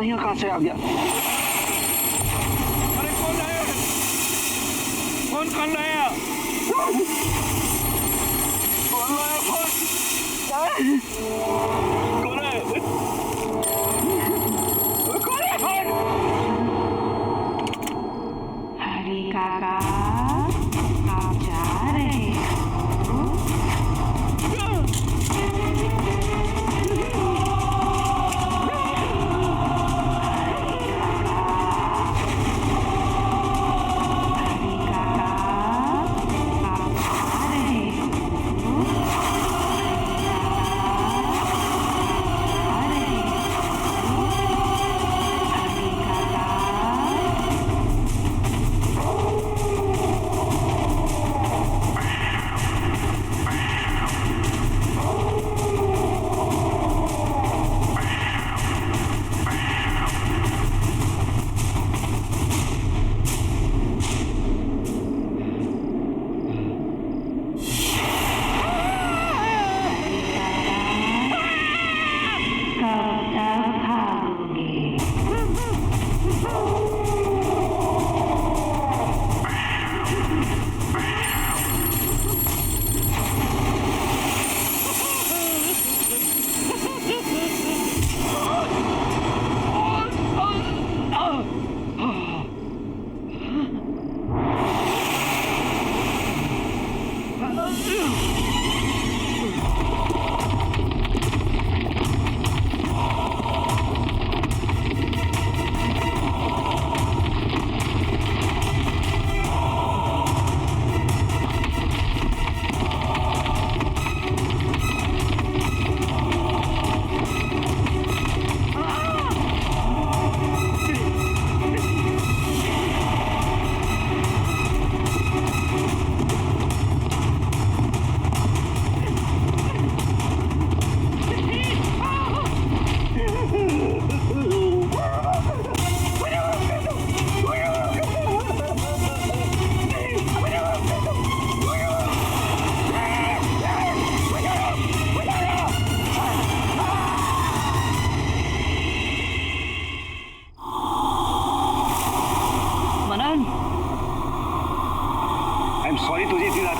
यहाँ कहाँ से आ गया? अरे कौन लाया? कौन लाया? कौन लाया फोन? कौन है? कौन है फोन? हरी काका, आप जा रहे हो?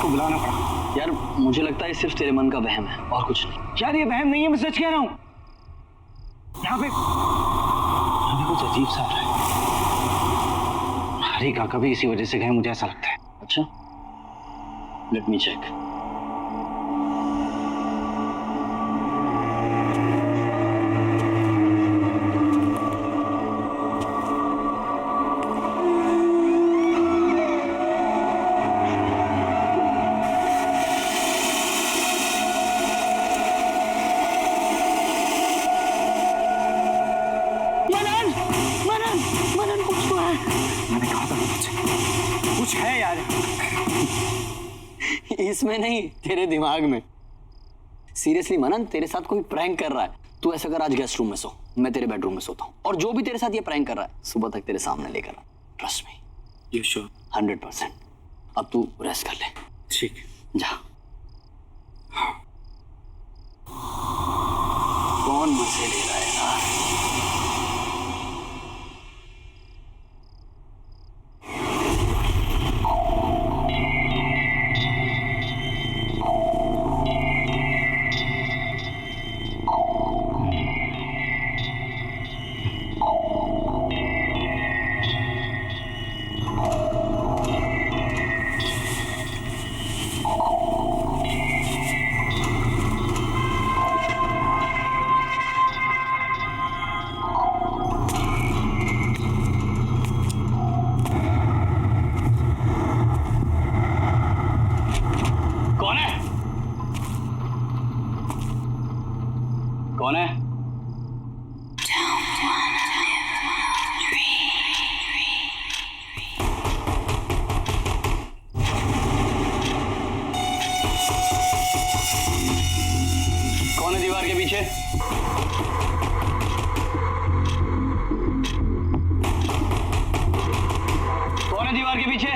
बुलाना पड़ा। यार मुझे लगता है सिर्फ तेरे मन का वहम है और कुछ नहीं। यार ये वहम नहीं है, मैं सच कह रहा हूँ। यहाँ पे कुछ अजीब सा हो रहा है। हरी काका भी इसी वजह से गए, मुझे ऐसा लगता है। अच्छा, लेट मी चेक। कुछ है यार। इसमें नहीं, तेरे दिमाग में। सीरियसली मनन, तेरे साथ कोई प्रैंक कर रहा है। तू ऐसा कर, आज गेस्ट रूम में सो, मैं तेरे बेडरूम में सोता हूँ, और जो भी तेरे साथ ये प्रैंक कर रहा है सुबह तक तेरे सामने लेकर आ। Trust me. You sure? 100%। अब तू रेस्ट कर ले। ठीक, जा। कौन मजे ले रहा है यार? कौन है? कौन है दीवार के पीछे? कौन है दीवार के पीछे?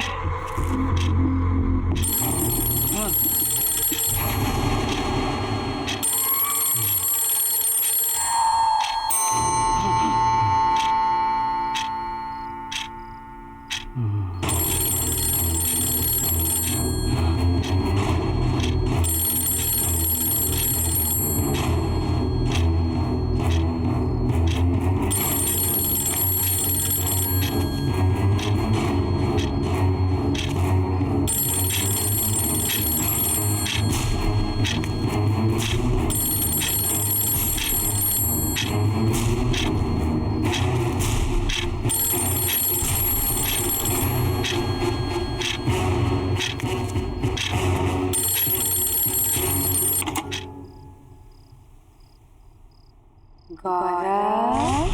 गौरव,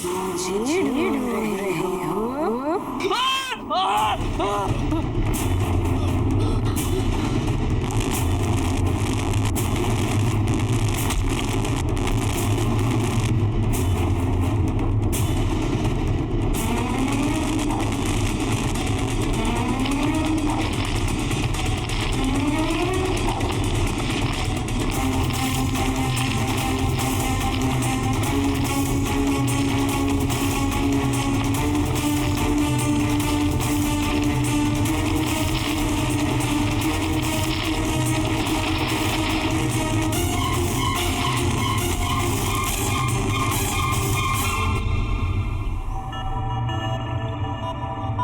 मुझे ढूंढ रहे हो?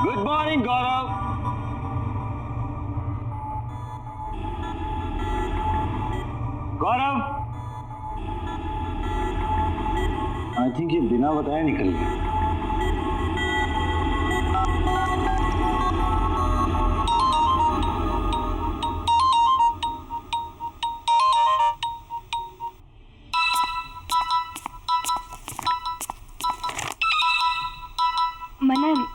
Good morning Gaurav. Gaurav, I think ये बिना बताए निकल गया। Manan,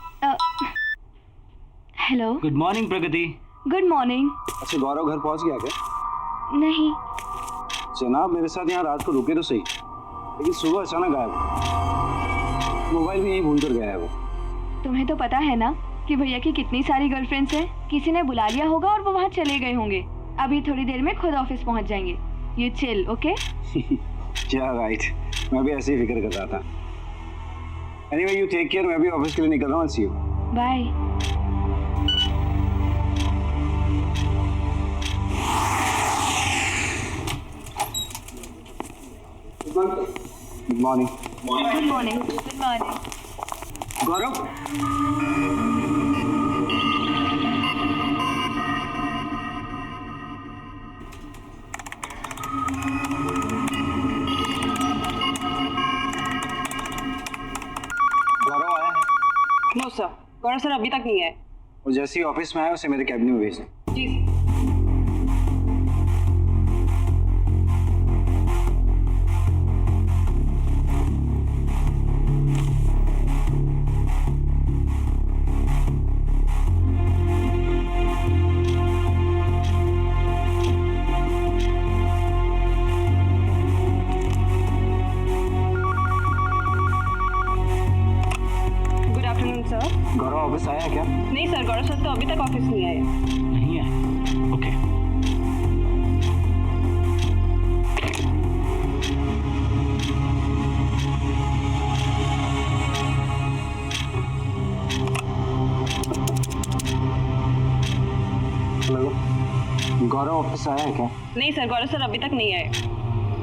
hello. Good morning Pragati. Good morning. अच्छा गौरव घर पहुंच गया क्या? नहीं, जनाब मेरे साथ यहाँ रात को रुके तो सही, लेकिन सुबह अचानक गायब। मोबाइल भी यहीं भूल कर गया है वो। तुम्हें तो पता है ना कि भैया की कितनी सारी गर्लफ्रेंड्स हैं। किसी ने बुला लिया होगा और वो वहाँ चले गए होंगे। अभी थोड़ी देर में खुद ऑफिस पहुँच जाएंगे। You chill, okay? क्या राइट, मैं भी ऐसे ही फिक्र कर रहा था। एनीवे यू टेक केयर, मैं भी ऑफिस के लिए निकल रहा हूँ। See you. Bye. Good morning. Good morning. Good morning. Gaurav, Gaurav आया है? नो सर, गौरव सर अभी तक नहीं आए। और जैसे ही ऑफिस में आया उसे मेरे कैबिन में भेज दें। जी। Good afternoon sir. Gaurav office आया है क्या? नहीं सर, गौरव सर तो अभी तक ऑफिस नहीं आए। नहीं है। ओके। हेलो, गौरव ऑफिस आया है क्या? नहीं सर, गौरव सर अभी तक नहीं आए।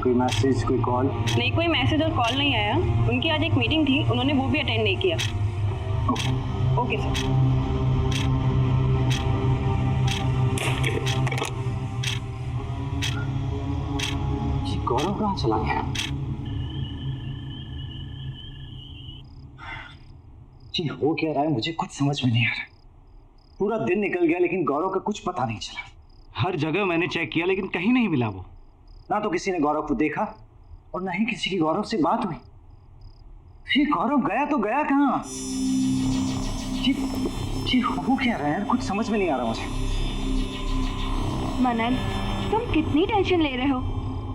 कोई मैसेज, कोई कॉल? नहीं, कोई मैसेज और कॉल नहीं आया। उनकी आज एक मीटिंग थी, उन्होंने वो भी अटेंड नहीं किया। Okay sir. ये गौरव कहाँ चला गया? जी हो क्या रहा है मुझे कुछ समझ में नहीं आ रहा। पूरा दिन निकल गया लेकिन गौरव का कुछ पता नहीं चला। हर जगह मैंने चेक किया लेकिन कहीं नहीं मिला वो। ना तो किसी ने गौरव को देखा और ना ही किसी की गौरव से बात हुई। ये गौरव गया तो गया कहाँ? ये हो क्या रहा है यार, कुछ समझ में नहीं आ रहा मुझे। मनन, तुम कितनी टेंशन ले रहे हो?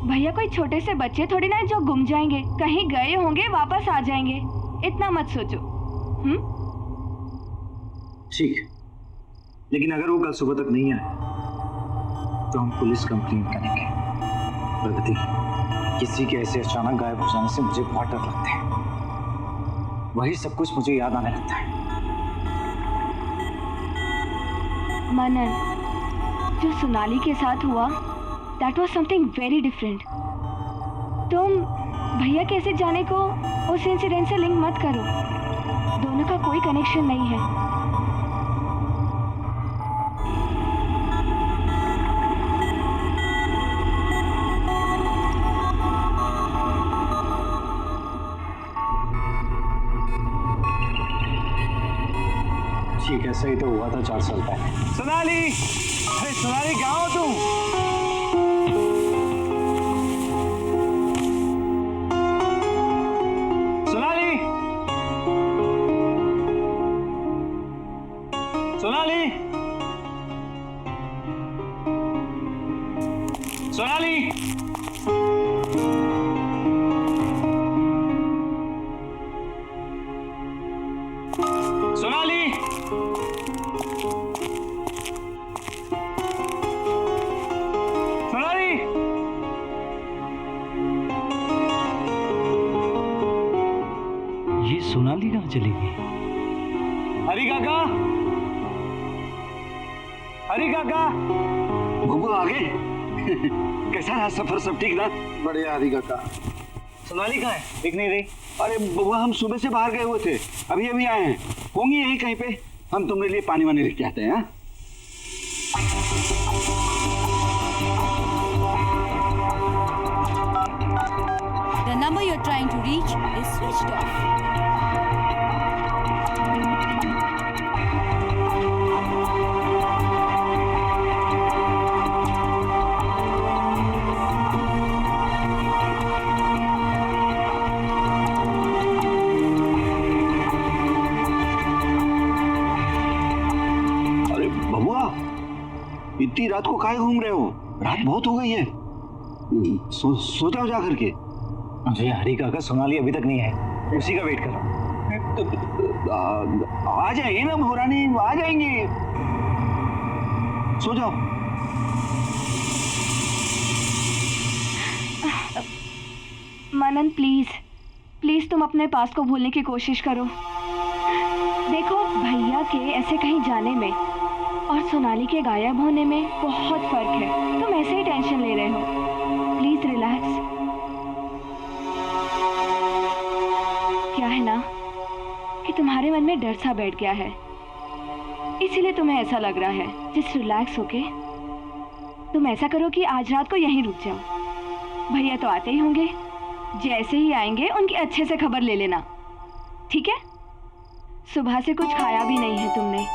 भैया कोई छोटे से बच्चे थोड़ी ना जो गुम जाएंगे। कहीं गए होंगे, वापस आ जाएंगे। इतना मत सोचो। ठीक, लेकिन अगर वो कल सुबह तक नहीं आए तो हम पुलिस कंप्लेंट करेंगे। प्रगति, किसी के ऐसे अचानक गायब हो जाने से मुझे बहुत डर लगता है। वही सब कुछ मुझे याद आने लगता है। मनन, जो सोनाली के साथ हुआ, that was something very different. तुम भैया कैसे जाने को उस इंसिडेंट से लिंक मत करो। दोनों का कोई कनेक्शन नहीं है। ठीक है, सही तो हुआ था 4 साल पहले। सोनाली, अरे सोनाली कहाँ हो तुम? सोनाली, सोनाली, सोनाली, सोनाली। ये सोनाली कहाँ चली गई? हरी काका, हरी काका। बबू आ गए। कैसा रहा सफर, सब ठीक ना? बढ़िया हरी काका। सोनाली कहाँ है? दिख नहीं रही। अरे बबुआ हम सुबह से बाहर गए हुए थे, अभी अभी आए हैं। होंगी यहीं कहीं पे। हम तुम्हारे लिए पानी वानी लेके आते हैं। The number you're trying to reach is switched off. अरे बबुआ इतनी रात को काहे घूम रहे हो? रात बहुत हो गई है। सो जाओ जा करके। अरे हरी काका, सोनाली अभी तक नहीं आई, उसी का वेट कर रहा हूँ। आ जाएंगे ना महारानी, आ जाएंगे। सो जाओ। मनन प्लीज प्लीज तुम अपने पास को भूलने की कोशिश करो। देखो भैया के ऐसे कहीं जाने में और सोनाली के गायब होने में बहुत फर्क है। तुम ऐसे ही टेंशन ले रहे हो। Please relax. क्या है ना कि तुम्हारे मन में डर सा बैठ गया है, इसीलिए तुम्हें ऐसा लग रहा है। जस्ट रिलैक्स होके तुम ऐसा करो कि आज रात को यहीं रुक जाओ। भैया तो आते ही होंगे, जैसे ही आएंगे उनकी अच्छे से खबर ले लेना, ठीक है? सुबह से कुछ खाया भी नहीं है तुमने।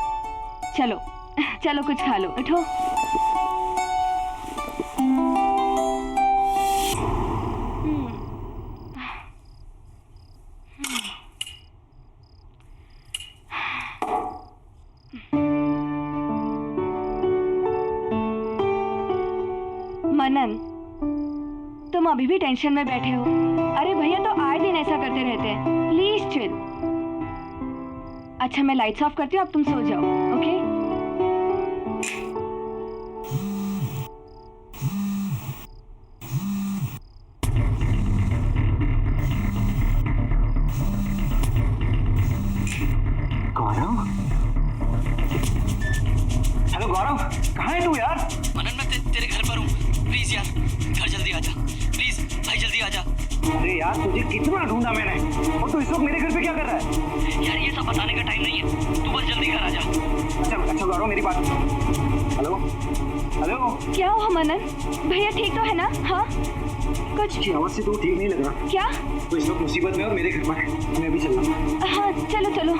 चलो चलो कुछ खा लो, उठो। मनन, तुम अभी भी टेंशन में बैठे हो। अरे भैया तो आए दिन ऐसा करते रहते हैं। Please chill. अच्छा मैं लाइट्स ऑफ करती हूँ, अब तुम सो जाओ, ओके? गौरव, हेलो गौरव, कहाँ है तू यार? मनन मैं तेरे घर पर हूँ। प्लीज यार घर जल्दी आ जा। प्लीज भाई जल्दी आ जा। अरे यार तुझे कितना ढूंढा मैंने, और तू इस वक्त मेरे घर पे क्या कर रहा है? यार ये सब बताने का टाइम नहीं है, तू बस जल्दी घर आ जा। अच्छा गौरव मेरी बात। Hello hello. क्या हुआ मनन? भैया ठीक तो है ना? हाँ कुछ की आवाज से तू ठीक नहीं लग रहा। क्या? तो इस वक्त मुसीबत में और मेरे घर पर है, मैं भी चल रहा हूँ। हाँ चलो चलो।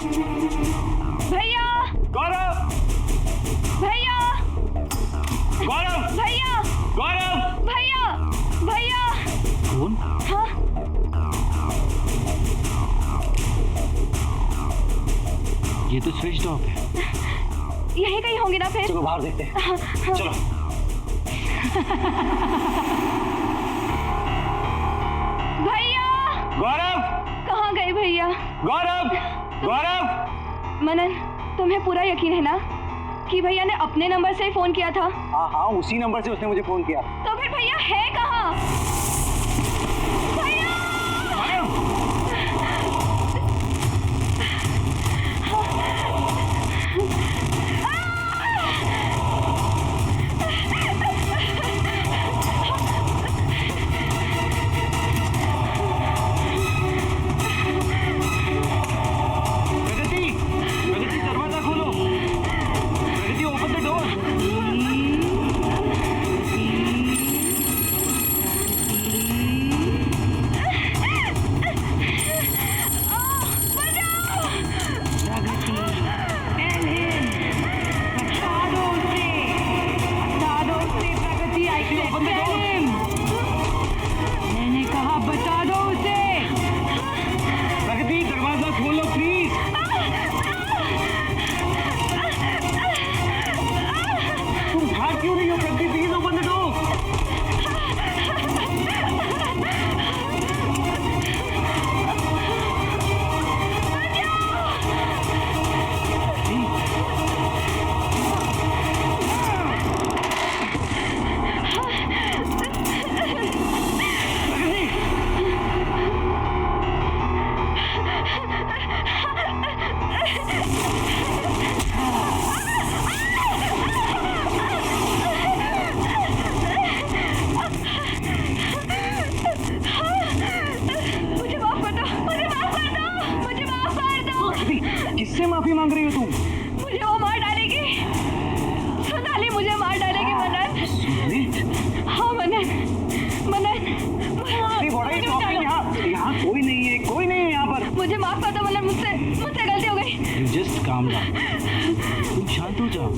भैया गौरव, भैया गौरव, भैया गौरव। भैया भैया। कौन? हाँ ये तो स्विच ऑफ है। यही कहीं होंगे ना फिर। चलो बाहर देखते हैं। हाँ, हाँ। चलो। भैया गौरव, कहाँ गए भैया? गौरव, गौरव। मनन तुम्हें पूरा यकीन है ना कि भैया ने अपने नंबर से ही फोन किया था? हाँ उसी नंबर से उसने मुझे फोन किया। तो फिर भैया है कहाँ? भैया प्रगति दरवाजा खोलो। प्रगति ओपन द डोर। सोनाली, किससे माफी मांग रही हो तुम? मुझे वो मार डालेगी, सोनाली मुझे मार डालेगी मनन। सोनाली? हाँ मनन, मनन अरे बड़ा ही तो यहाँ कोई नहीं है, कोई नहीं है यहाँ पर। मुझे माफ कर दो मनन, मुझसे गलती हो गई। जस्ट काम डाउन, तुम शांत हो जाओ।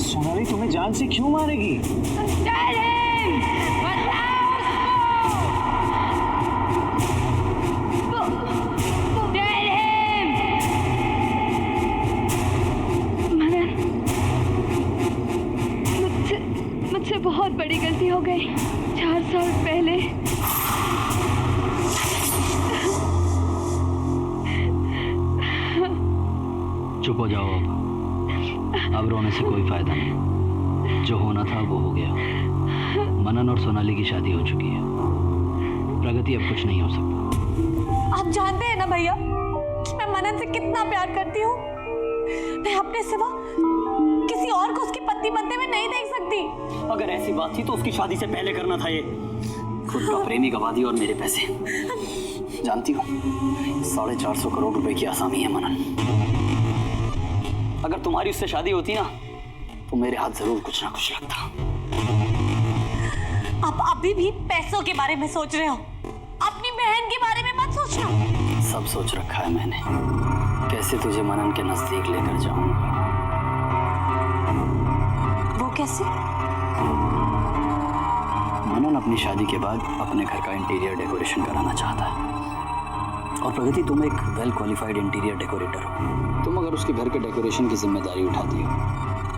सोनाली तुम्हें जान से क्यों मारेगी? मुझसे बहुत बड़ी गलती हो गई 4 साल पहले। चुप हो जाओ अब रोने से कोई फायदा नहीं। जो होना था वो हो गया। मनन और सोनाली की शादी हो चुकी है। प्रगति अब कुछ नहीं हो सकता। आप जानते हैं ना भैया कि मैं मनन से कितना प्यार करती हूँ। मैं अपने सिवा किसी और को उसकी पत्नी बनते हुए नहीं देख सकती। अगर ऐसी बात थी तो उसकी शादी से पहले करना था। ये खुद का प्रेमी गवा दिया और मेरे पैसे। जानती हो 450 करोड़ रुपए की आसामी है मनन। अगर तुम्हारी उससे शादी होती ना तो मेरे हाथ जरूर कुछ ना कुछ लगता। आप अभी भी पैसों के बारे में सोच रहे हो, अपनी बहन के बारे में मत सोचना। सब सोच रखा है मैंने, कैसे तुझे मनन के नजदीक लेकर जाऊंगा। वो कैसे? मनन अपनी शादी के बाद अपने घर का इंटीरियर डेकोरेशन कराना चाहता है। और प्रगति तुम एक वेल क्वालिफाइड इंटीरियर डेकोरेटर हो। तुम अगर उसके घर के डेकोरेशन की जिम्मेदारी उठाती हो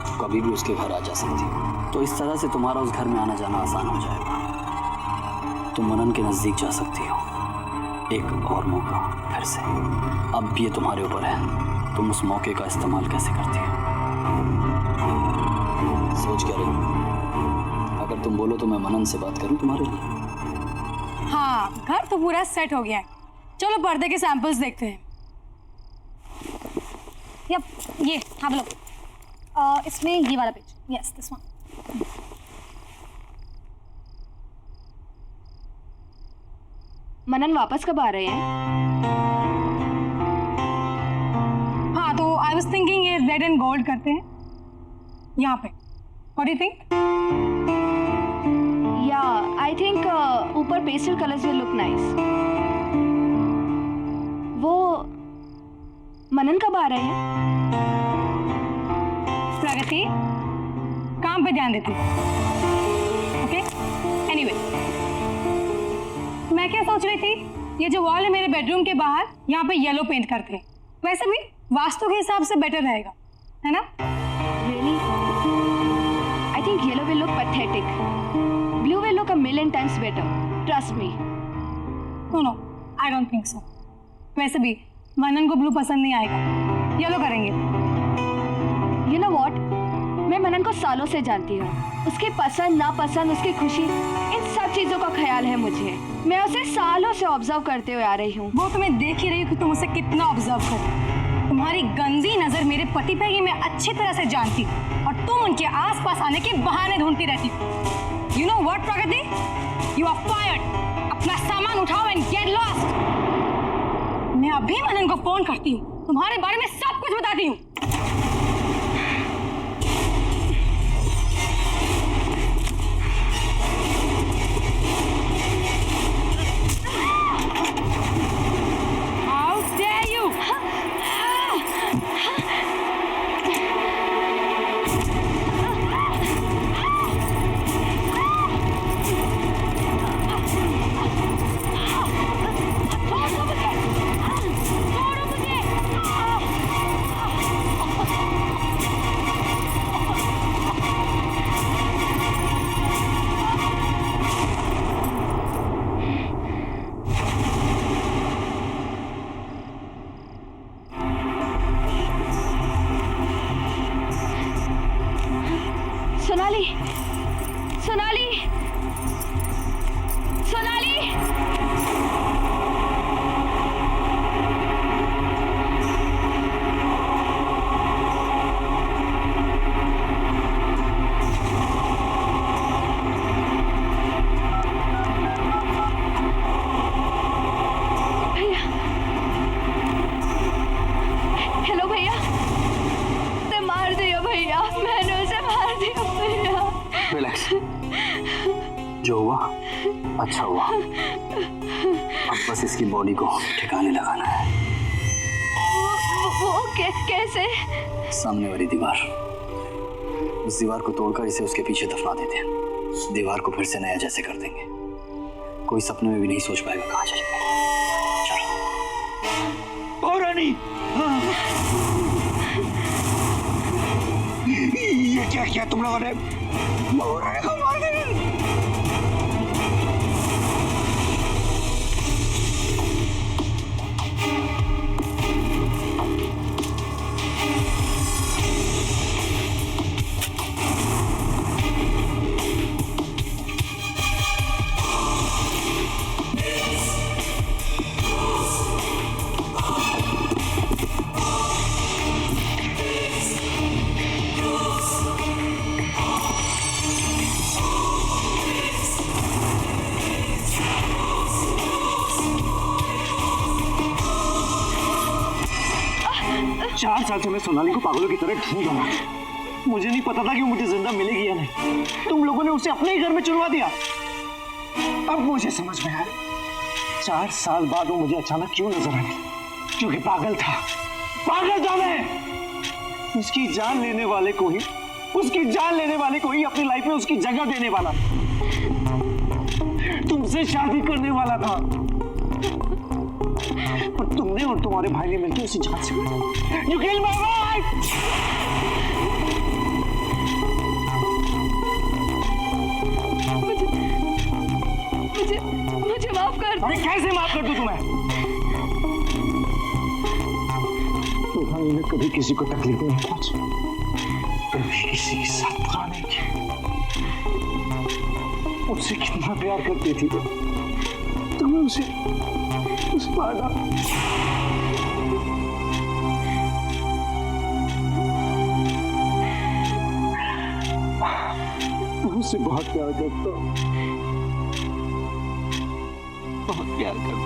तो कभी भी उसके घर आ जा सकती हो। तो इस तरह से तुम्हारा उस घर में आना जाना आसान हो जाएगा। तुम मनन के नजदीक जा सकती हो। एक और मौका फिर से। अब ये तुम्हारे ऊपर है, तुम उस मौके का इस्तेमाल कैसे करती हो। सोच क्या रही हो? अगर तुम बोलो तो मैं मनन से बात करूं तुम्हारे लिए। हाँ, घर तो पूरा सेट हो गया है। चलो पर्दे के सैंपल्स देखते हैं। यप, ये हाँ बोलो। इसमें ये वाला पेज, यस दिस वन। मनन वापस कब आ रहे हैं? हाँ तो आई वाज थिंकिंग ये रेड एंड गोल्ड करते हैं यहाँ पे। What do you think? या आई थिंक ऊपर pastel colours will look nice. वो मनन कब आ रहे हैं? प्रगति काम पे ध्यान देती। ओके एनीवे, मैं क्या सोच रही थी, ये जो वॉल है मेरे बेडरूम के बाहर, यहाँ पे येलो पेंट करते हैं। वैसे भी वास्तु के हिसाब से बेटर रहेगा, है ना? Really? I think yellow will look pathetic. Blue will look a million times better. Trust me. No, I don't think so. वैसे भी मनन को ब्लू पसंद नहीं आएगा, येलो करेंगे। You know what? मैं मनन को सालों से जानती हूँ। उसकी पसंद नापसंद, उसकी खुशी, इन सब चीजों का ख्याल है मुझे। मैं उसे सालों से ऑब्जर्व करते हुए आ रही हूँ। वो तो मैं देख ही रही हूँ कि तुम उसे कितना ऑब्जर्व कर। तुम्हारी गंदी नजर मेरे पति पे ये मैं अच्छी तरह से जानती हूँ, और तुम उनके आसपास आने के बहाने ढूंढती रहती हो। You know what, Pragati? You are fired. अपना सामान उठाओ and get lost. मैं अभी मनन को फोन करती हूँ, तुम्हारे बारे में सब कुछ बताती हूँ। जो हुआ अच्छा हुआ। अब बस इसकी बॉडी को ठिकाने लगाना है। वो कैसे? सामने वाली दीवार, उस दीवार को तोड़कर इसे उसके पीछे दफना देते हैं। उस दीवार को फिर से नया जैसे कर देंगे। कोई सपने में भी नहीं सोच पाएगा कहाँ चले गए। चलो। और रानी, हाँ। ये क्या किया तुम लोगों ने? रानी को मार दिया। चार साल से मैं सोनाली को पागलों की तरह ढूंढ रहा हूं। मुझे नहीं पता था कि वो मुझे जिंदा मिलेगी या नहीं। तुम लोगों ने उसे अपने ही घर में चुनवा दिया। अब मुझे समझ में आया 4 साल बाद वो मुझे अचानक क्यों नजर आई। क्योंकि पागल था मैं। उसकी जान लेने वाले को ही अपनी लाइफ में उसकी जगह देने वाला, तुमसे शादी करने वाला था। पर तुमने और तुम्हारे भाई ने मिलकर उसे जान से मारा। You killed my wife! मुझे माफ कर। अरे कैसे माफ कर दूं तुम्हें? तुम्हारी ने कभी किसी को तकलीफ नहीं पहुंची, कभी किसी के साथ बुरा नहीं किया। उससे कितना प्यार करती थी तुम्हें उसे मारा। उससे बहुत प्यार करता हूं, बहुत प्यार करता हूं।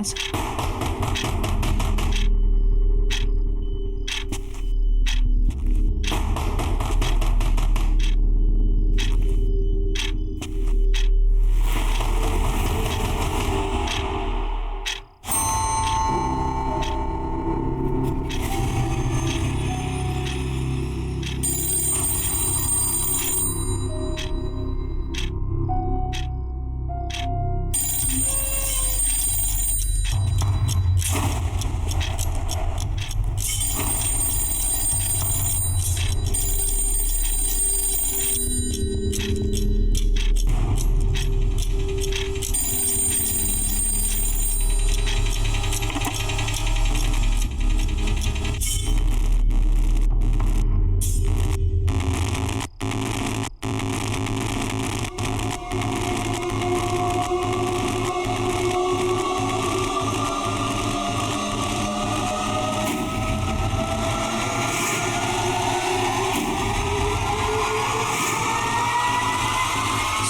चांस?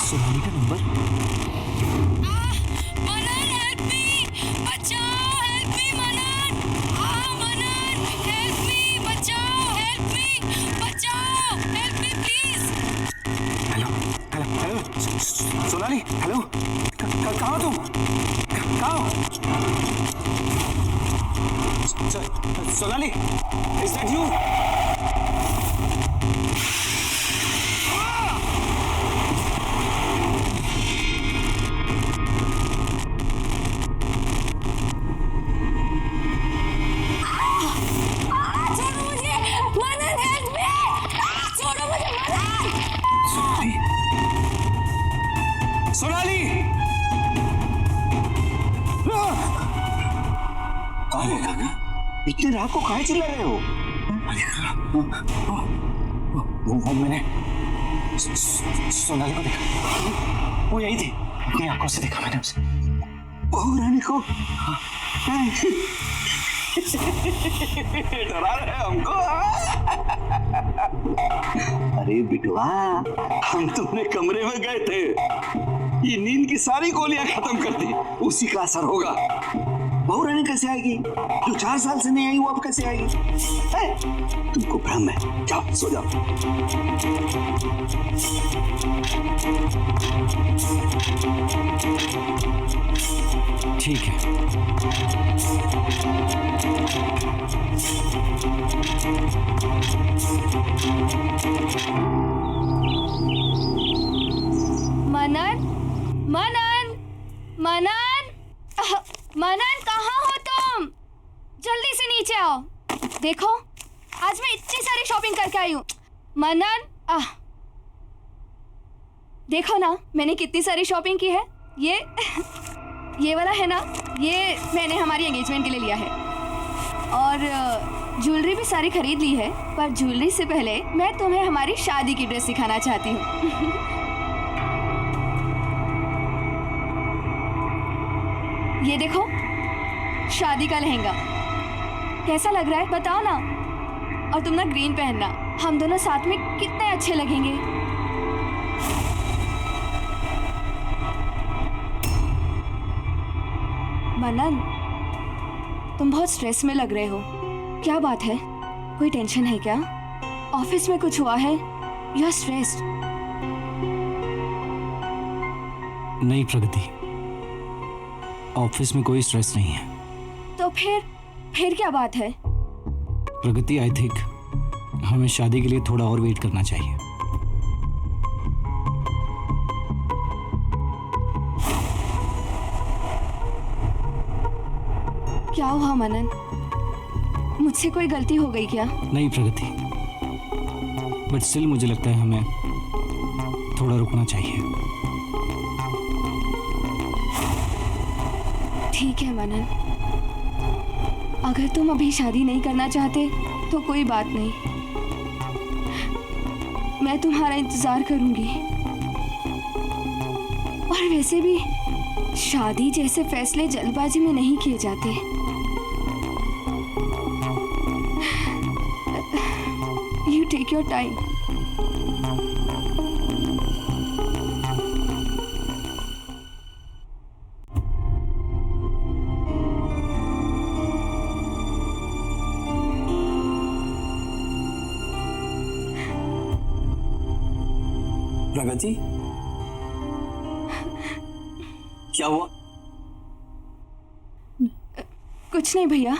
सोनाली का नंबर? मनन हेल्प मी, बचाओ, हेल्प मी मनन, मनन हेल्प मी, बचाओ, हेल्प मी, बचाओ, help me please. Hello hello hello Sonali, hello कहाँ हो तुम? कहाँ हो? Sonali, is that you? छोड़ो मुझे, मनन हेल्प मी, छोड़ो मुझे मनन। सोनाली, कौन है ना? इतने रात को काहे चिल्ला रहे हो? वो मैंने सोनाली को देखा, वो यही थी, अपनी आंखों से देखा मैंने उसे। बहू रानी को डरा रहे हमको। अरे बिटवा, हम तुम्हारे कमरे में गए थे, ये नींद की सारी गोलियां खत्म कर दी, उसी का असर होगा। बहू रानी कैसे आएगी? जो 4 साल से नहीं आई वो अब कैसे आएगी? तुमको भ्रम है, जाओ सो जाओ। ठीक है। मनन, मनन, मनन, मनन कहाँ हो तुम? जल्दी से नीचे आओ। देखो, आज मैं इतनी सारी शॉपिंग करके आई हूँ। मनन, देखो ना, मैंने कितनी सारी शॉपिंग की है। ये वाला है ना, ये मैंने हमारी एंगेजमेंट के लिए लिया है। और ज्वेलरी भी सारी खरीद ली है, पर ज्वेलरी से पहले मैं तुम्हें हमारी शादी की ड्रेस सिखाना चाहती हूँ। ये देखो, शादी का लहंगा कैसा लग रहा है बताओ ना। और तुम ना ग्रीन पहनना, हम दोनों साथ में कितने अच्छे लगेंगे। मनन, तुम बहुत स्ट्रेस में लग रहे हो, क्या बात है? कोई टेंशन है क्या? ऑफिस में कुछ हुआ है? You are stressed? नहीं प्रगति, ऑफिस में कोई स्ट्रेस नहीं है। तो फिर क्या बात है? प्रगति, आई थिंक हमें शादी के लिए थोड़ा और वेट करना चाहिए। क्या हुआ मनन? मुझसे कोई गलती हो गई क्या? नहीं प्रगति, बट स्टिल मुझे लगता है हमें थोड़ा रुकना चाहिए। ठीक है मनन, अगर तुम अभी शादी नहीं करना चाहते तो कोई बात नहीं, मैं तुम्हारा इंतजार करूंगी। और वैसे भी शादी जैसे फैसले जल्दबाजी में नहीं किए जाते। You take your time. Pragati, क्या हुआ? कुछ नहीं भैया।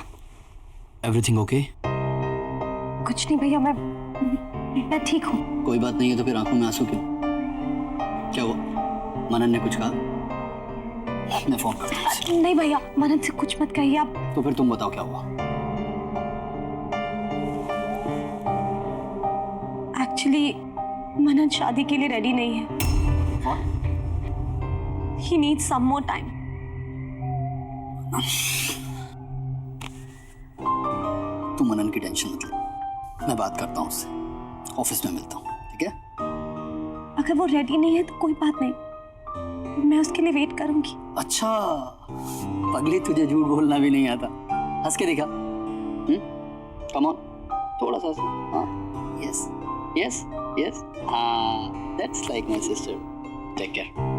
Everything okay? कुछ नहीं भैया, मैं ठीक हूँ। कोई बात नहीं है तो फिर आंखों में आंसू क्यों? क्या हुआ? मनन ने कुछ कहा? मैं फोन करता हूँ। नहीं भैया, मनन से कुछ मत कहिए आप। तो फिर तुम बताओ क्या हुआ? एक्चुअली मनन शादी के लिए रेडी नहीं है। He needs some more time. तुम मनन की टेंशन मत ले, मैं बात करता हूँ उससे, ऑफिस में मिलता हूँ, ठीक है? अगर वो रेडी नहीं है तो कोई बात नहीं, मैं उसके लिए वेट करूंगी। अच्छा, पगली तुझे झूठ बोलना भी नहीं आता, हंस के दिखा। कम ऑन, थोड़ा सा हाँ, यस यस यस, हाँ, that's like my sister, take care.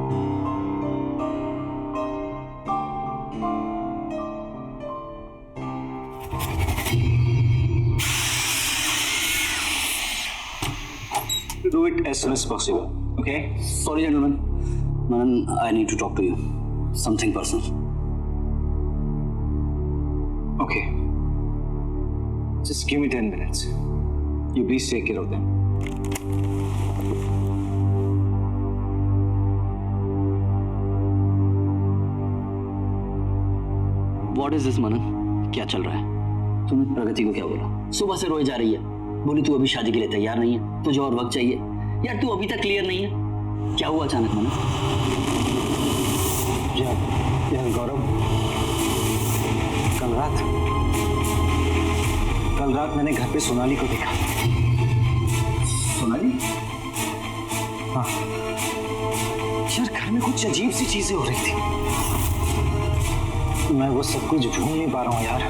Do it as soon as possible, okay? Sorry, gentlemen. Manan, I need to talk to you. Something personal. Okay. Just give me 10 minutes. You please take care of them. What is this, Manan? क्या चल रहा है? तुमने प्रगति को क्या बोला? सुबह से रोए जा रही है, बोली तू अभी शादी के लिए तैयार नहीं है, तुझे और वक्त चाहिए। यार तू अभी तक क्लियर नहीं है, क्या हुआ अचानक मनन? यार गौरव, कल रात मैंने घर पे सोनाली को देखा। सोनाली? हाँ यार, घर में कुछ अजीब सी चीजें हो रही थी, मैं वो सब कुछ भूल नहीं पा रहा हूँ यार।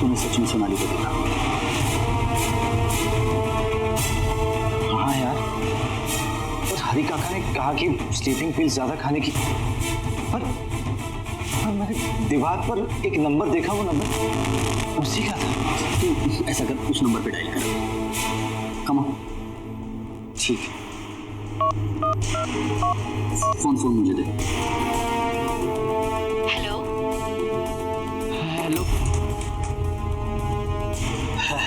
तूने सच में सोनाली को देखा? हाँ यार, और हरी काका ने कहा कि स्लीपिंग पिल्स ज्यादा खाने की, पर मैंने दीवार पर एक नंबर देखा, वो नंबर उसी का था। तू ऐसा कर, उस नंबर पे डायल कर। Come on. ठीक है। फोन मुझे दे। हेलो हेलो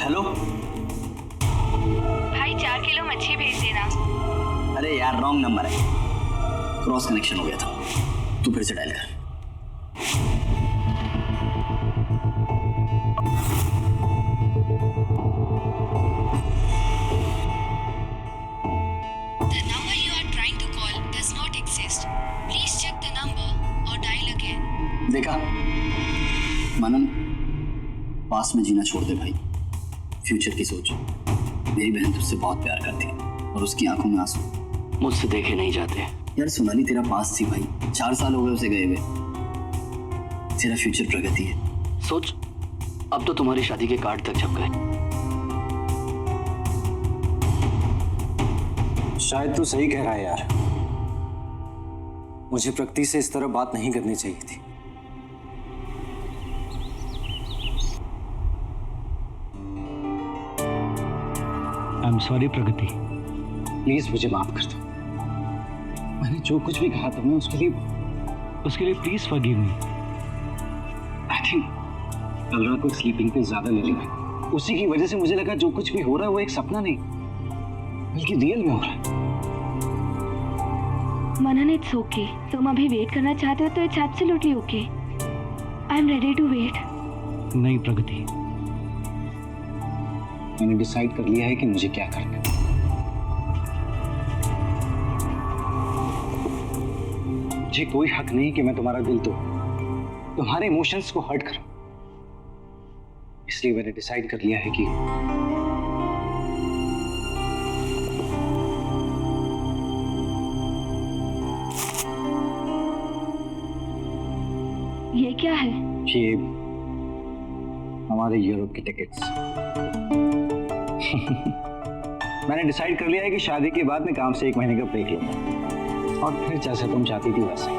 हेलो भाई, 4 किलो मच्छी भेज देना। अरे यार, रॉन्ग नंबर है, क्रॉस कनेक्शन हो गया था, तू फिर से डायल कर। The number you are trying to call does not exist. Please check the number or dial again. देखा मनन, पास में जीना छोड़ दे भाई, फ्यूचर की सोच। मेरी बहन तुझसे बहुत प्यार करती है और उसकी आंखों में आंसू मुझसे देखे नहीं जाते। यार सोनाली तेरा पास थी भाई, 4 साल हो गए उसे गए हुए, तेरा फ्यूचर प्रगति है। सोच, अब तो तुम्हारी शादी के कार्ड तक छप गए। शायद तू सही कह रहा है यार, मुझे प्रगति से इस तरह बात नहीं करनी चाहिए थी। I am sorry Pragati, please मुझे माफ कर दो। मैंने जो कुछ भी कहा तुम्हें उसके लिए please forgive me. I think कल रात को स्लीपिंग पे ज्यादा ले ली मैंने, उसी की वजह से मुझे लगा जो कुछ भी हो रहा है वो एक सपना नहीं बल्कि रियल में हो रहा है। Manan, it's okay. तुम अभी वेट करना चाहते हो तो it's absolutely okay. I am ready to wait. नहीं प्रगति, मैंने डिसाइड कर लिया है कि मुझे क्या करना है। मुझे कोई हक नहीं कि मैं तुम्हारा दिल तोड़ूं, तुम्हारे इमोशंस को हर्ट करूं। इसलिए मैंने डिसाइड कर लिया है कि ये क्या है? ये हमारे यूरोप की टिकट्स। मैंने डिसाइड कर लिया है कि शादी के बाद मैं काम से 1 महीने का ब्रेक लूंगा और फिर जैसे तुम चाहती थी वैसे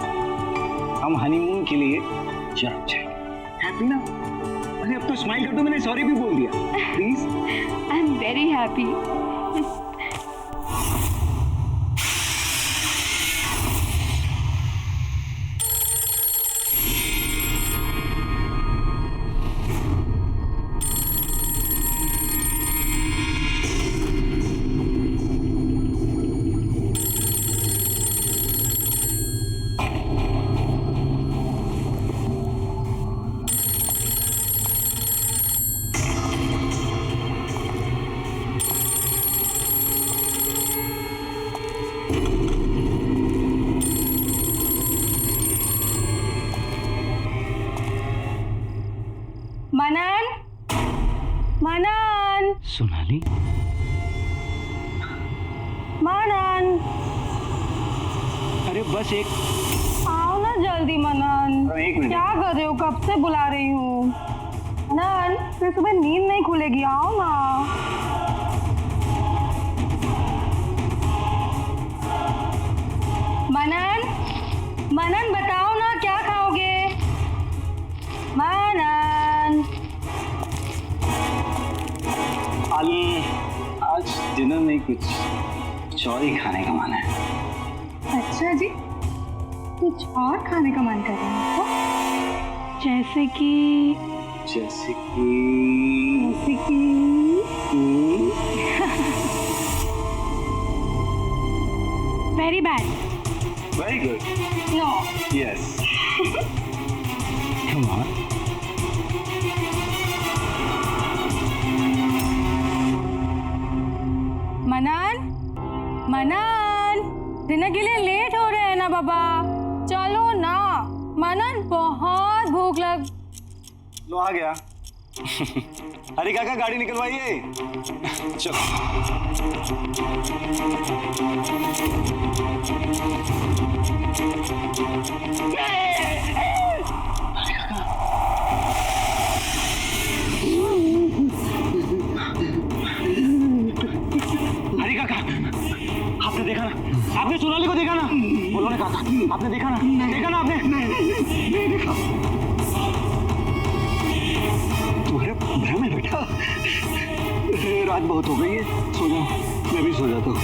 हम हनीमून के लिए यूरोप जाएंगे। हैप्पी ना? अरे अब तो स्माइल कर दो, मैंने सॉरी भी बोल दिया। Please. I am very happy. Manan, Manan, Sonali, Manan, अरे बस एक आओ ना जल्दी मनन। एक मिनट। क्या कर रहे हो? कब से बुला रही हूँ। मनन, फिर सुबह नींद नहीं खुलेगी, आओ ना। मनन, मनन बताओ ना क्या खाओगे? मनन, आज डिनर में कुछ और ही खाने का मन है। अच्छा जी, कुछ और खाने का मन कर रहा है आपको? जैसे कि जैसे कि very bad. Very good. No. Yes. Come on. Manan, Manan, dinner के लिए लेट हो रहे हैं ना बाबा, चलो ना। मनन, बहुत भूख लग। लो आ गया। हरी काका गाड़ी निकलवाइए। चलो। हरी काका, आपने देखा ना? आपने सोनाली को देखा ना? बोलो ना काका, आपने देखा ना? देखा ना आपने? नहीं देखा। तुम्हारे भ्रम है बेटा। रात बहुत हो गई है, सो जाओ। मैं भी सो जाता हूँ।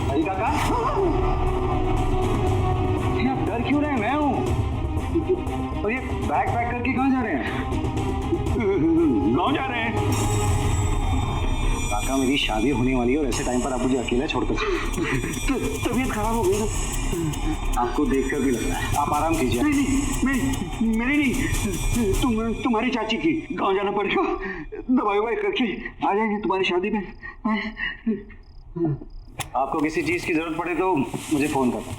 हरी काका, आप डर क्यों रहे हैं? मैं हूँ। और ये बैग पैक करके कहाँ जा रहे हैं? गाँव जा रहे हैं। काका, मेरी शादी होने वाली है और ऐसे टाइम पर आप मुझे अकेला छोड़कर तबीयत खराब हो गई ना। आपको देखकर भी लग रहा है। आप आराम कीजिए। नहीं, मेरी नहीं, तुम्हारी चाची की। गाँव जाना पड़ेगा, दवाई ववाई करके आ जाएंगे तुम्हारी शादी में। आपको किसी चीज की जरूरत पड़े तो मुझे फोन करना।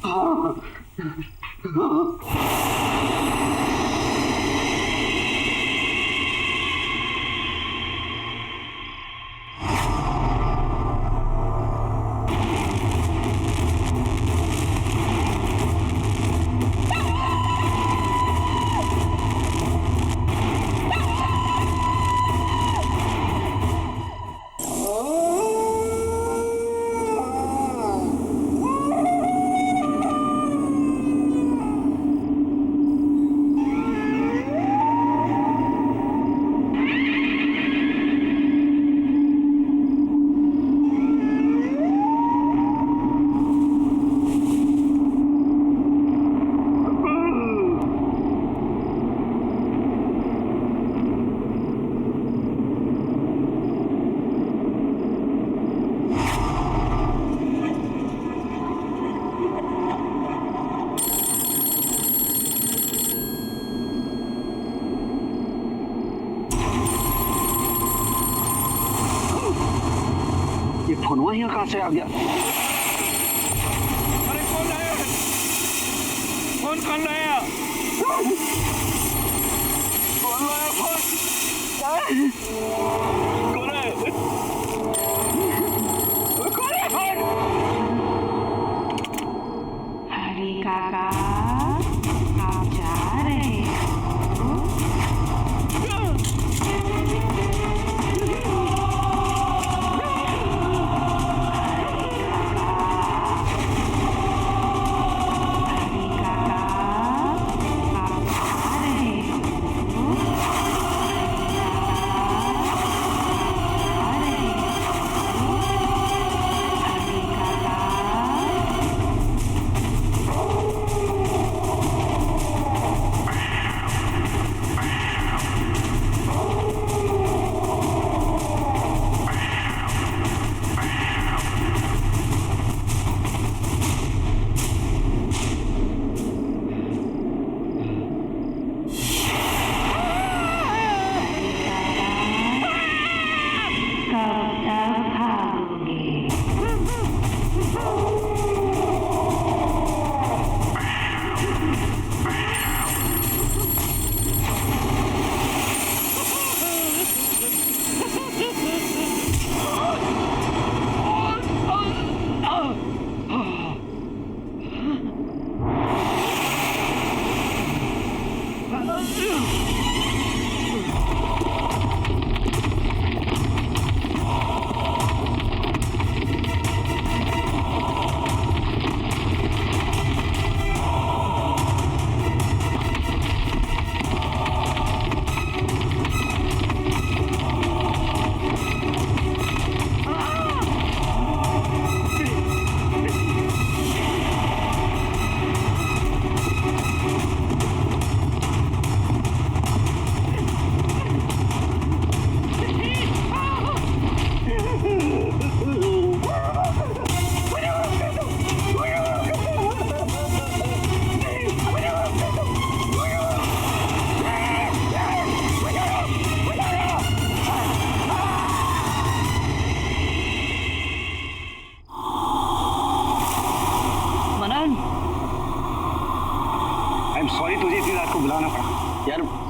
ये फोनवा यहाँ कहाँ से आ गया? अरे कौन लाया? कौन लाया? कौन लाया फोन? कौन है? कौन है फोन?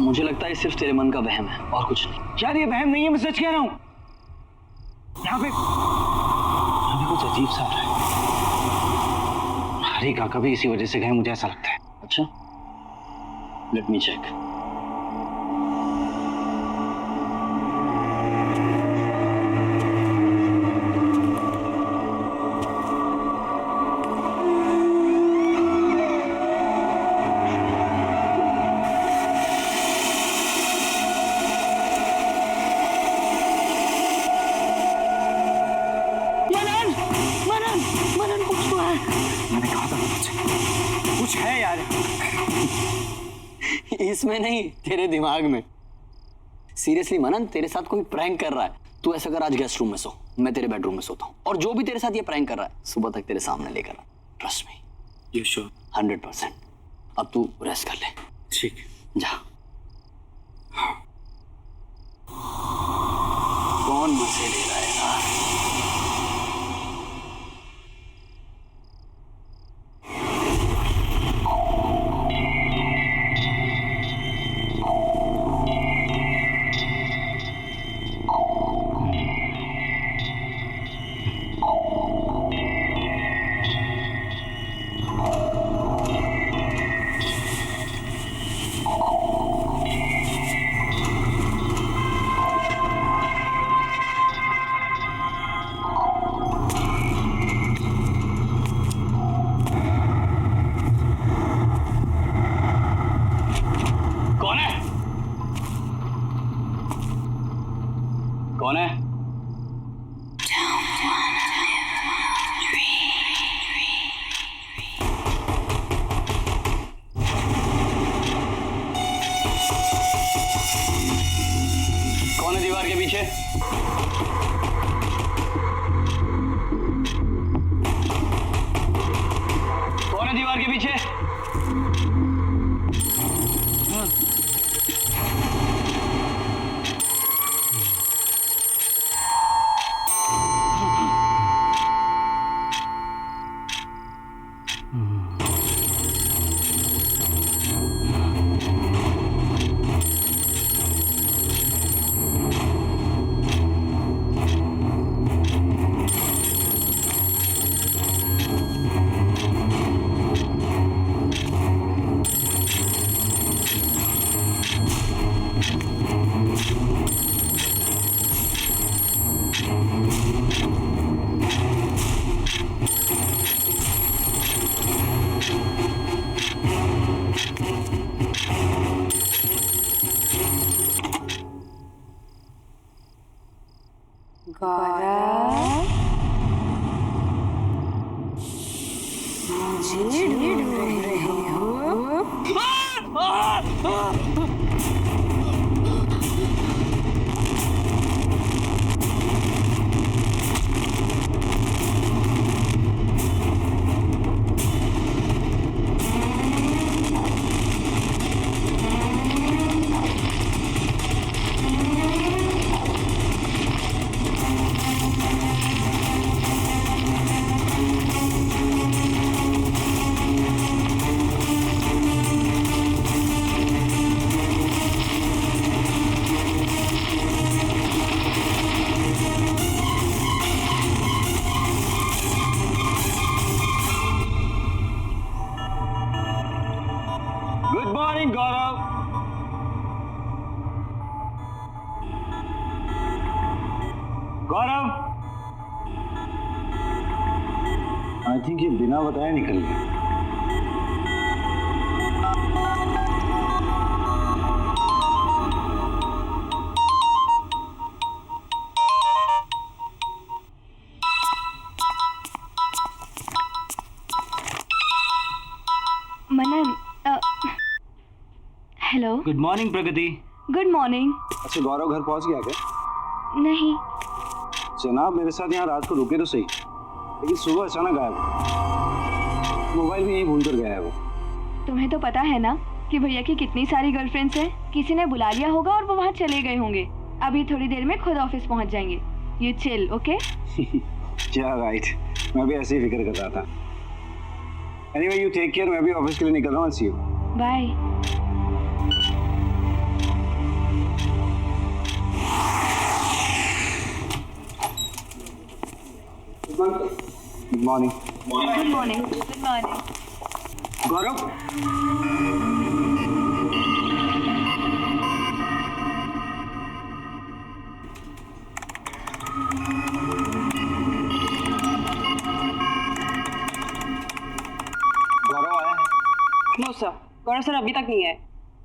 मुझे लगता है ये सिर्फ तेरे मन का वहम है और कुछ नहीं। यार ये वहम नहीं है, मैं सच कह रहा हूँ। यहाँ पे कुछ अजीब सा हो रहा है। हरी काका भी इसी वजह से गए, मुझे ऐसा लगता है। अच्छा, लेट मी चेक। मैंने कहा था कुछ है यार। इसमें नहीं, तेरे दिमाग में। सीरियसली मनन, तेरे साथ कोई प्रैंक कर रहा है। तू ऐसा कर, आज गेस्ट रूम में सो, मैं तेरे बेडरूम में सोता हूँ। और जो भी तेरे साथ ये प्रैंक कर रहा है, सुबह तक तेरे सामने लेकर आ। Trust me. You sure? 100%। अब तू रेस्ट कर ले। ठीक, जा। कौन मजे ले रहा है यार? कौन है? कौन है दीवार के पीछे? कौन है दीवार के पीछे? मुझे ढूंढ रहे हो? Good morning Gaurav. Gaurav, I think ये बिना बताए निकल गया। Manan, hello. Good morning Pragati. Good morning. अच्छा, गौरव घर पहुंच गया क्या? नहीं। जनाब मेरे साथ यहाँ रात को रुके तो सही, लेकिन सुबह अचानक गायब। मोबाइल भी यहीं भूल कर गया है वो। तुम्हें तो पता है ना कि भैया की कितनी सारी गर्लफ्रेंड्स हैं। किसी ने बुला लिया होगा और वो वहाँ चले गए होंगे। अभी थोड़ी देर में खुद ऑफिस पहुँच जाएंगे। You chill, okay? क्या राइट, मैं भी ऐसे ही फिक्र कर रहा था। एनीवे यू टेक केयर, मैं भी ऑफिस के लिए निकल रहा हूँ। See you. Bye. Morning. Good morning. Good morning. Gaurav, Gaurav आया है? नो सर, गौरव सर अभी तक नहीं आए।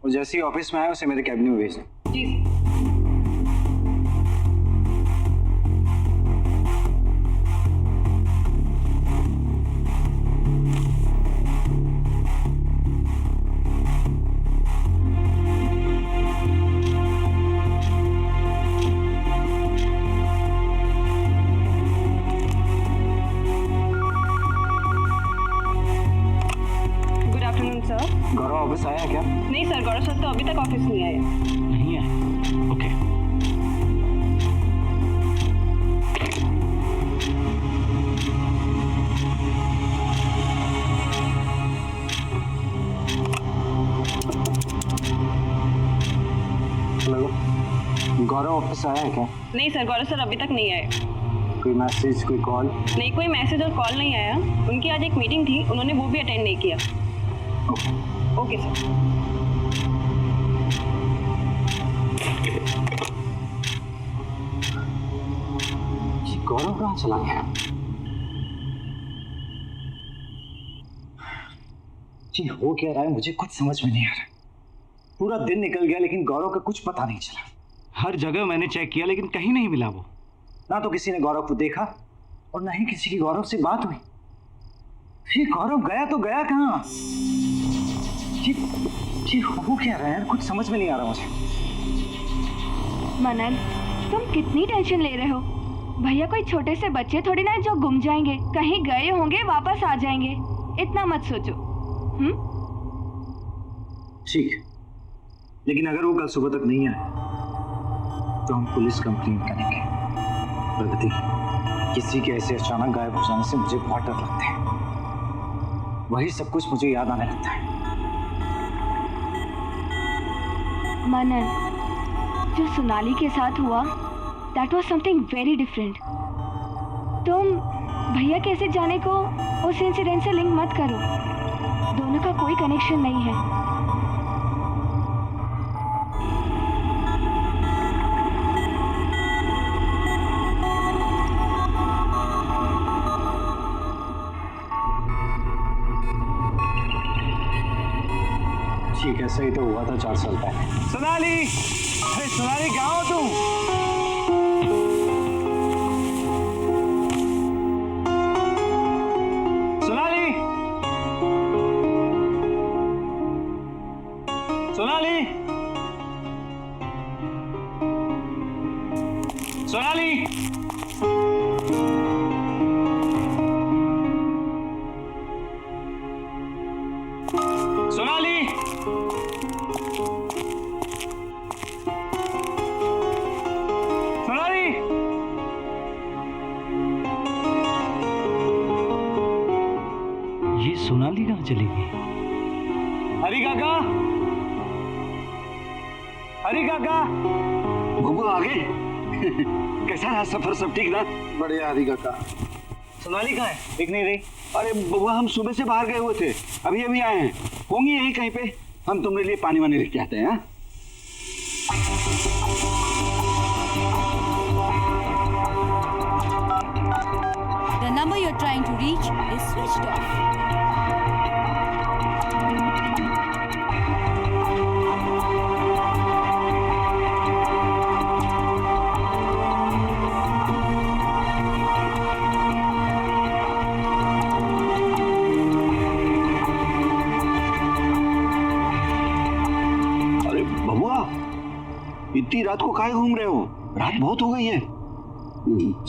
और जैसे ही ऑफिस में आया उसे मेरे कैबिन में भेज दो। जी। Good afternoon sir. Gaurav office आया है क्या? नहीं सर, गौरव सर तो अभी तक ऑफिस नहीं आए। नहीं है? ओके। हेलो, गौरव ऑफिस आया है क्या? नहीं सर, गौरव सर अभी तक नहीं आए। कोई मैसेज, कोई कॉल? नहीं, कोई मैसेज और कॉल नहीं आया। उनकी आज एक मीटिंग थी, उन्होंने वो भी अटेंड नहीं किया। Okay sir. ये गौरव कहाँ चला गया? जी हो क्या रहा है मुझे कुछ समझ में नहीं आ रहा। पूरा दिन निकल गया लेकिन गौरव का कुछ पता नहीं चला। हर जगह मैंने चेक किया लेकिन कहीं नहीं मिला वो। ना तो किसी ने गौरव को देखा और ना ही किसी की गौरव से बात हुई। ये गौरव गया तो गया कहाँ? ये हो क्या रहा है यार, कुछ समझ में नहीं आ रहा मुझे। मनन, तुम कितनी टेंशन ले रहे हो? भैया कोई छोटे से बच्चे थोड़ी ना जो गुम जाएंगे, कहीं गए होंगे वापस आ जाएंगे। इतना मत सोचो। ठीक, लेकिन अगर वो कल सुबह तक नहीं आए तो हम पुलिस कंप्लेंट करेंगे। प्रगति, किसी के ऐसे अचानक गायब हो जाने से मुझे बहुत डर लगता है। वही सब कुछ मुझे याद आने लगता है। मनन, जो सोनाली के साथ हुआ, that was something very different. तुम भैया कैसे जाने को उस इंसिडेंट से लिंक मत करो। दोनों का कोई कनेक्शन नहीं है। ठीक है, सही तो हुआ था 4 साल पहले। सोनाली, अरे सोनाली कहाँ हो तुम? सोनाली, सोनाली, सोनाली, सोनाली, सोनाली, ये सोनाली कहाँ चली गई? हरी काका, हरी काका, बबू आ गए? कैसा रहा सफर? सब ठीक ना? बढ़िया हरी काका। सोनाली कहाँ है? दिख नहीं रही। अरे बबुआ, हम सुबह से बाहर गए हुए थे, अभी अभी आए हैं। होंगी यहीं कहीं पे। हम तुम्हारे लिए पानी वानी लेके आते हैं। हाँ? The number you're trying to reach is switched off. अरे बबुआ, इतनी रात को काहे घूम रहे हो? रात बहुत हो गई है।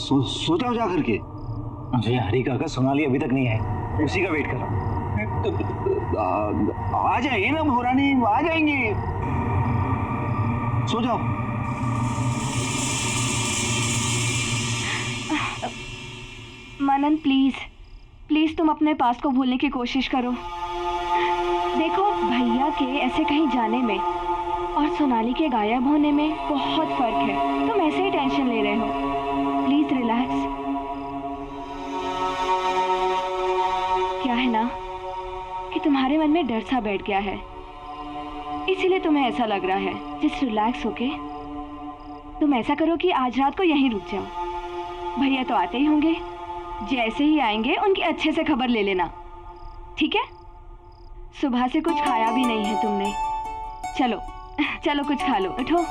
सो जाओ जा करके। अरे हरी काका, सोनाली अभी तक नहीं आई, उसी का वेट कर रहा हूँ। आ जाएंगे ना भोरानी, आ जाएंगे। सो जाओ। मनन प्लीज, प्लीज तुम अपने पास को भूलने की कोशिश करो। देखो, भैया के ऐसे कहीं जाने में और सोनाली के गायब होने में बहुत फर्क है। तुम ऐसे ही टेंशन ले रहे हो। Please relax. क्या है ना कि तुम्हारे मन में डर सा बैठ गया है, इसीलिए तुम्हें ऐसा लग रहा है। जस्ट रिलैक्स होके तुम ऐसा करो कि आज रात को यहीं रुक जाओ। भैया तो आते ही होंगे, जैसे ही आएंगे उनकी अच्छे से खबर ले लेना, ठीक है? सुबह से कुछ खाया भी नहीं है तुमने। चलो चलो कुछ खा लो, उठो।